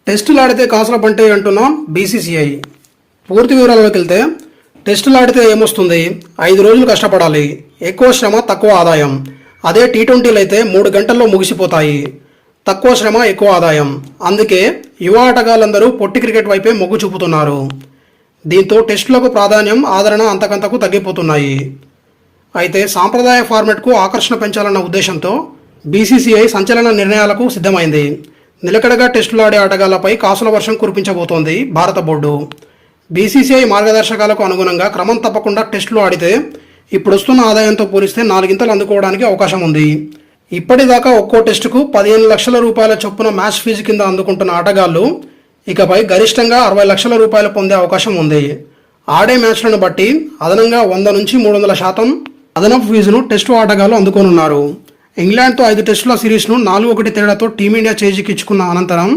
టెస్టులు ఆడితే కాసుల పంటే అంటున్నాం బీసీసీఐ. పూర్తి వివరాల్లోకి వెళ్తే, టెస్టులు ఆడితే ఏమొస్తుంది? 5 రోజులు కష్టపడాలి, ఎక్కువ శ్రమ తక్కువ ఆదాయం. అదే టీ20లు అయితే 3 గంటల్లో ముగిసిపోతాయి, తక్కువ శ్రమ ఎక్కువ ఆదాయం. అందుకే యువ ఆటగాళ్ళందరూ పొట్టి క్రికెట్ వైపే మొగ్గు చూపుతున్నారు. దీంతో టెస్టులకు ప్రాధాన్యం, ఆదరణ అంతకంతకు తగ్గిపోతున్నాయి. అయితే సాంప్రదాయ ఫార్మెట్కు ఆకర్షణ పెంచాలన్న ఉద్దేశంతో బీసీసీఐ సంచలన నిర్ణయాలకు సిద్ధమైంది. నిలకడగా టెస్టులు ఆడే ఆటగాళ్లపై కాసుల వర్షం కురిపించబోతోంది భారత బోర్డు. బీసీసీఐ మార్గదర్శకాలకు అనుగుణంగా క్రమం తప్పకుండా టెస్టులు ఆడితే ఇప్పుడొస్తున్న ఆదాయంతో పోలిస్తే 4 గింతలు అందుకోవడానికి అవకాశం ఉంది. ఇప్పటిదాకా ఒక్కో టెస్టుకు 15 లక్షల రూపాయల చొప్పున మ్యాచ్ ఫీజు కింద అందుకుంటున్న ఆటగాళ్లు ఇకపై గరిష్టంగా 60 లక్షల రూపాయలు పొందే అవకాశం ఉంది. ఆడే మ్యాచ్లను బట్టి అదనంగా 100 నుంచి 300% అదనపు ఫీజును టెస్టు ఆటగాళ్లు అందుకోనున్నారు. ఇంగ్లాండ్తో 5 టెస్టుల సిరీస్ను 4-1 తేడాతో టీమిండియా చేజిక్కించుకున్న అనంతరం